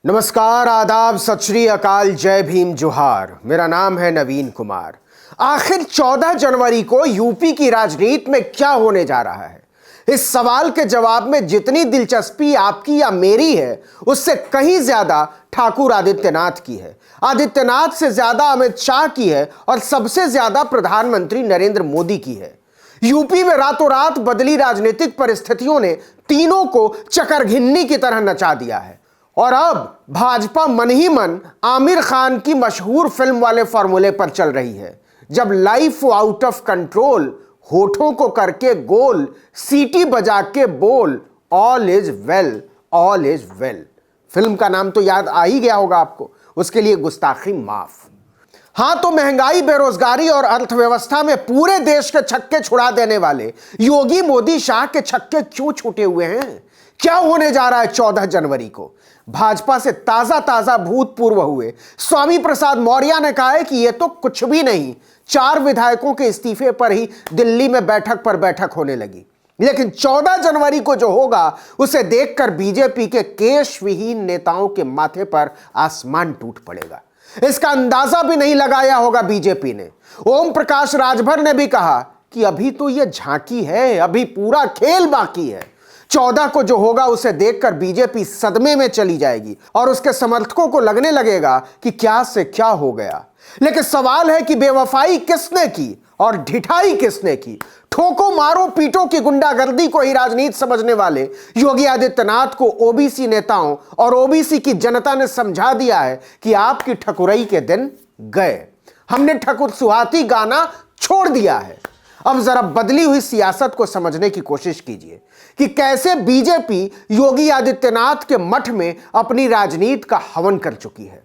नमस्कार, आदाब, सत श्री अकाल, जय भीम, जोहार। मेरा नाम है नवीन कुमार। आखिर 14 जनवरी को यूपी की राजनीति में क्या होने जा रहा है, इस सवाल के जवाब में जितनी दिलचस्पी आपकी या मेरी है, उससे कहीं ज्यादा ठाकुर आदित्यनाथ की है। आदित्यनाथ से ज्यादा अमित शाह की है और सबसे ज्यादा प्रधानमंत्री नरेंद्र मोदी की है। यूपी में रातों रात बदली राजनीतिक परिस्थितियों ने तीनों को चकरघिन्नी की तरह नचा दिया है और अब भाजपा मन ही मन आमिर खान की मशहूर फिल्म वाले फॉर्मूले पर चल रही है। जब लाइफ आउट ऑफ कंट्रोल, होठों को करके गोल, सीटी बजा के बोल, all is well, all is well. Film का नाम तो याद आ ही गया होगा आपको, उसके लिए गुस्ताखी माफ। हां, तो महंगाई, बेरोजगारी और अर्थव्यवस्था में पूरे देश के छक्के छुड़ा देने वाले योगी मोदी शाह के छक्के क्यों छूटे हुए हैं? क्या होने जा रहा है 14 जनवरी को? भाजपा से ताजा ताजा भूतपूर्व हुए स्वामी प्रसाद मौर्य ने कहा है कि यह तो कुछ भी नहीं, 4 विधायकों के इस्तीफे पर ही दिल्ली में बैठक पर बैठक होने लगी। लेकिन 14 जनवरी को जो होगा उसे देखकर बीजेपी के केश विहीन नेताओं के माथे पर आसमान टूट पड़ेगा। इसका अंदाजा भी नहीं लगाया होगा बीजेपी ने। ओम प्रकाश राजभर ने भी कहा कि अभी तो यह झांकी है, अभी पूरा खेल बाकी है। 14 को जो होगा उसे देखकर बीजेपी सदमे में चली जाएगी और उसके समर्थकों को लगने लगेगा कि क्या से क्या हो गया। लेकिन सवाल है कि बेवफाई किसने की और ढिठाई किसने की? ठोको मारो पीटो की गुंडागर्दी को ही राजनीति समझने वाले योगी आदित्यनाथ को ओबीसी नेताओं और ओबीसी की जनता ने समझा दिया है कि आपकी ठकुरई के दिन गए। हमने ठकुर सुहाती गाना छोड़ दिया है। अब जरा बदली हुई सियासत को समझने की कोशिश कीजिए कि कैसे बीजेपी योगी आदित्यनाथ के मठ में अपनी राजनीति का हवन कर चुकी है।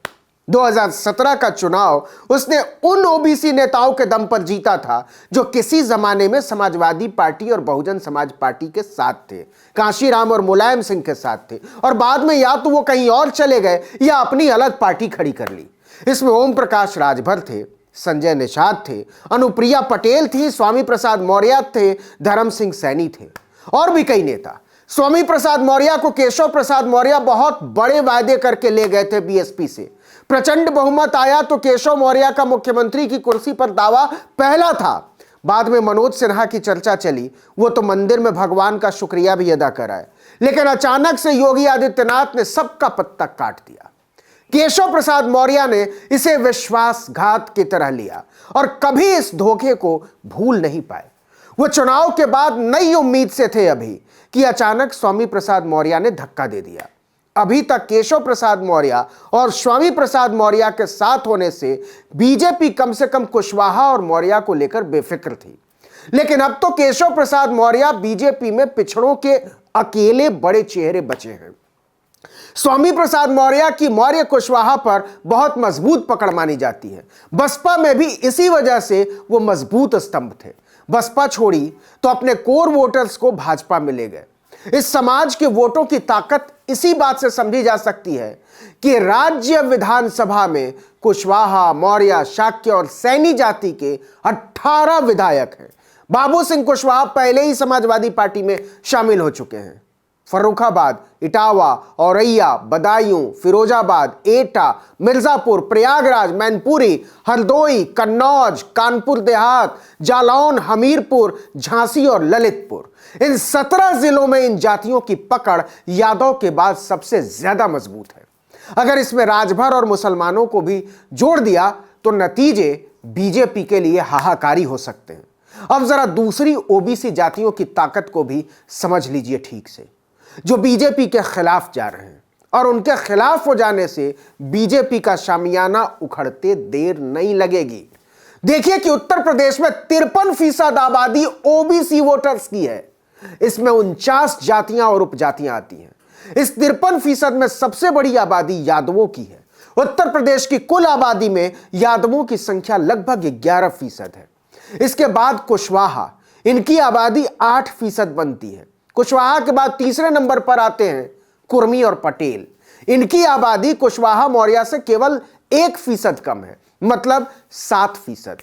2017 का चुनाव उसने उन ओबीसी नेताओं के दम पर जीता था जो किसी जमाने में समाजवादी पार्टी और बहुजन समाज पार्टी के साथ थे, कांशीराम और मुलायम सिंह के साथ थे, और बाद में या तो वो कहीं और चले गए या अपनी अलग पार्टी खड़ी कर ली। इसमें ओम प्रकाश राजभर थे, संजय निषाद थे, अनुप्रिया पटेल थी, स्वामी प्रसाद मौर्य थे, धर्म सिंह सैनी थे और भी कई नेता। स्वामी प्रसाद मौर्य को केशव प्रसाद मौर्य बहुत बड़े वायदे करके ले गए थे बीएसपी से। प्रचंड बहुमत आया तो केशव मौर्य का मुख्यमंत्री की कुर्सी पर दावा पहला था। बाद में मनोज सिन्हा की चर्चा चली, वो तो मंदिर में भगवान का शुक्रिया भी अदा कराए। लेकिन अचानक से योगी आदित्यनाथ ने सबका पत्ता काट दिया। केशव प्रसाद मौर्य ने इसे विश्वासघात की तरह लिया और कभी इस धोखे को भूल नहीं पाए। वो चुनाव के बाद नई उम्मीद से थे अभी कि अचानक स्वामी प्रसाद मौर्य ने धक्का दे दिया। अभी तक केशव प्रसाद मौर्य और स्वामी प्रसाद मौर्य के साथ होने से बीजेपी कम से कम कुशवाहा और मौर्य को लेकर बेफिक्र थी। लेकिन अब तो केशव प्रसाद मौर्य बीजेपी में पिछड़ों के अकेले बड़े चेहरे बचे हैं। स्वामी प्रसाद मौर्य की मौर्य कुशवाहा पर बहुत मजबूत पकड़ मानी जाती है। बसपा में भी इसी वजह से वो मजबूत स्तंभ थे। बसपा छोड़ी तो अपने कोर वोटर्स को भाजपा में ले गए। इस समाज के वोटों की ताकत इसी बात से समझी जा सकती है कि राज्य विधानसभा में कुशवाहा, मौर्य, शाक्य और सैनी जाति के 18 विधायक हैं। बाबू सिंह कुशवाहा पहले ही समाजवादी पार्टी में शामिल हो चुके हैं। फर्रुखाबाद, इटावा, औरैया, बदायूं, फिरोजाबाद, एटा, मिर्जापुर, प्रयागराज, मैनपुरी, हरदोई, कन्नौज, कानपुर देहात, जालौन, हमीरपुर, झांसी और ललितपुर, इन 17 जिलों में इन जातियों की पकड़ यादव के बाद सबसे ज्यादा मजबूत है। अगर इसमें राजभर और मुसलमानों को भी जोड़ दिया तो नतीजे बीजेपी के लिए हाहाकारी हो सकते हैं। अब जरा दूसरी ओबीसी जातियों की ताकत को भी समझ लीजिए ठीक से, जो बीजेपी के खिलाफ जा रहे हैं, और उनके खिलाफ हो जाने से बीजेपी का शामियाना उखड़ते देर नहीं लगेगी। देखिए कि उत्तर प्रदेश में 53% आबादी ओबीसी वोटर्स की है। इसमें 49 जातियां और उपजातियां आती हैं। इस 53% में सबसे बड़ी आबादी यादवों की है। उत्तर प्रदेश की कुल आबादी में यादवों की संख्या लगभग 11% है। इसके बाद कुशवाहा, इनकी आबादी 8% बनती है। कुशवाहा के बाद तीसरे नंबर पर आते हैं कुर्मी और पटेल। इनकी आबादी कुशवाहा मौर्य से केवल 1% कम है, मतलब 7%।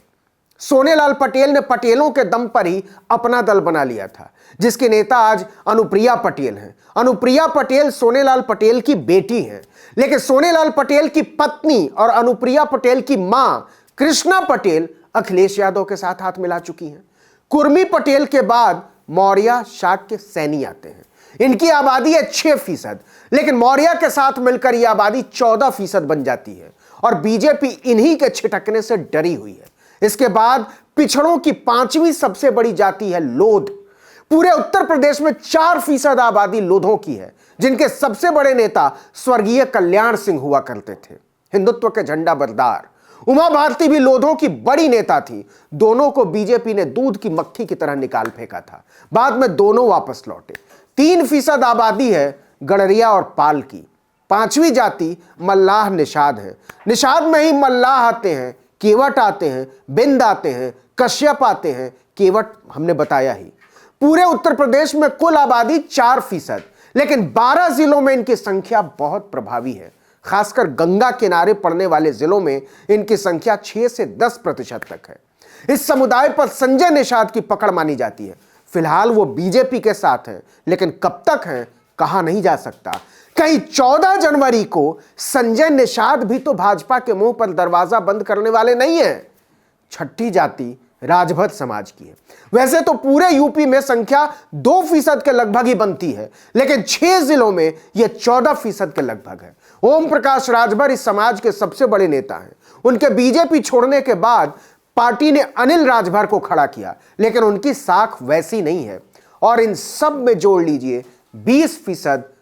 सोनेलाल पटेल ने पटेलों के दम पर ही अपना दल बना लिया था, जिसके नेता आज अनुप्रिया पटेल हैं। अनुप्रिया पटेल सोनेलाल पटेल की बेटी हैं, लेकिन सोनेलाल पटेल की पत्नी और अनुप्रिया पटेल की मां कृष्णा पटेल अखिलेश यादव के साथ हाथ मिला चुकी हैं। कुर्मी पटेल के बाद मौर्य शाक्य सैनी आते हैं। इनकी आबादी है 6%, लेकिन मौर्य के साथ मिलकर यह आबादी 14% बन जाती है और बीजेपी इन्हीं के छिटकने से डरी हुई है। इसके बाद पिछड़ों की 5वीं सबसे बड़ी जाति है लोध। पूरे उत्तर प्रदेश में 4% आबादी लोधों की है, जिनके सबसे बड़े नेता स्वर्गीय कल्याण सिंह हुआ करते थे, हिंदुत्व के झंडा बरदार। उमा भारती भी लोधों की बड़ी नेता थी। दोनों को बीजेपी ने दूध की मक्खी की तरह निकाल फेंका था। बाद में दोनों वापस लौटे। 3% आबादी है गडरिया और पाल की। 5वीं जाति मल्लाह निषाद है। निषाद में ही मल्लाह आते हैं, केवट आते हैं, बिंद आते हैं, कश्यप आते हैं, केवट हमने बताया ही। पूरे उत्तर प्रदेश में कुल आबादी 4%, लेकिन 12 जिलों में इनकी संख्या बहुत प्रभावी है। खासकर गंगा किनारे पड़ने वाले जिलों में इनकी संख्या 6 से 10% तक है। इस समुदाय पर संजय निषाद की पकड़ मानी जाती है। फिलहाल वो बीजेपी के साथ हैं, लेकिन कब तक हैं कहा नहीं जा सकता। कहीं 14 जनवरी को संजय निषाद भी तो भाजपा के मुंह पर दरवाजा बंद करने वाले नहीं है। छठी जाति राजभर समाज की है। वैसे तो पूरे यूपी में संख्या 2% के लगभग ही बनती है, लेकिन 6 जिलों में यह 14% के लगभग है। ओम प्रकाश राजभर इस समाज के सबसे बड़े नेता हैं। उनके बीजेपी छोड़ने के बाद पार्टी ने अनिल राजभर को खड़ा किया, लेकिन उनकी साख वैसी नहीं है। और इन सब में जोड़ लीजिए 20%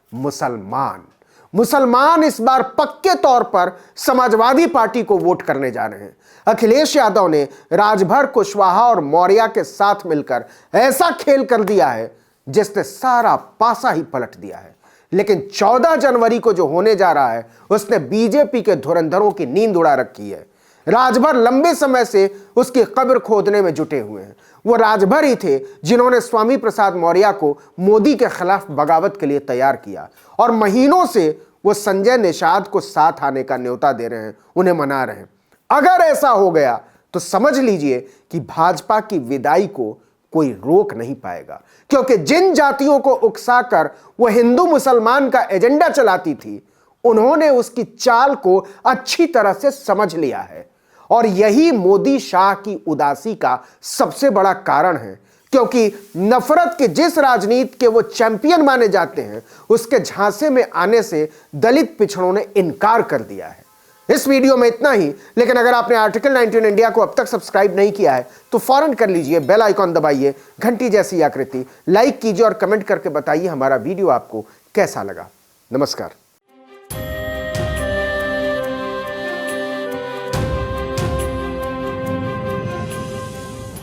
मुसलमान इस बार पक्के तौर पर समाजवादी पार्टी को वोट करने जा रहे हैं। अखिलेश यादव ने राजभर, कुशवाहा और मौर्य के साथ मिलकर ऐसा खेल कर दिया है जिसने सारा पासा ही पलट दिया है। लेकिन 14 जनवरी को जो होने जा रहा है उसने बीजेपी के धुरंधरों की नींद उड़ा रखी है। राजभर लंबे समय से उसकी कब्र खोदने में जुटे हुए हैं। वो राजभर ही थे जिन्होंने स्वामी प्रसाद मौर्य को मोदी के खिलाफ बगावत के लिए तैयार किया, और महीनों से वो संजय निषाद को साथ आने का न्योता दे रहे हैं, उन्हें मना रहे हैं। अगर ऐसा हो गया तो समझ लीजिए कि भाजपा की विदाई को कोई रोक नहीं पाएगा, क्योंकि जिन जातियों को उकसाकर वो हिंदू मुसलमान का एजेंडा चलाती थी, उन्होंने उसकी चाल को अच्छी तरह से समझ लिया है। और यही मोदी शाह की उदासी का सबसे बड़ा कारण है, क्योंकि नफरत के जिस राजनीति के वो चैंपियन माने जाते हैं, उसके झांसे में आने से दलित पिछड़ों ने इनकार कर दिया है। इस वीडियो में इतना ही, लेकिन अगर आपने आर्टिकल 19 इंडिया को अब तक सब्सक्राइब नहीं किया है तो फौरन कर लीजिए, बेल आइकॉन दबाइए, घंटी जैसी आकृति, लाइक कीजिए और कमेंट करके बताइए हमारा वीडियो आपको कैसा लगा। नमस्कार।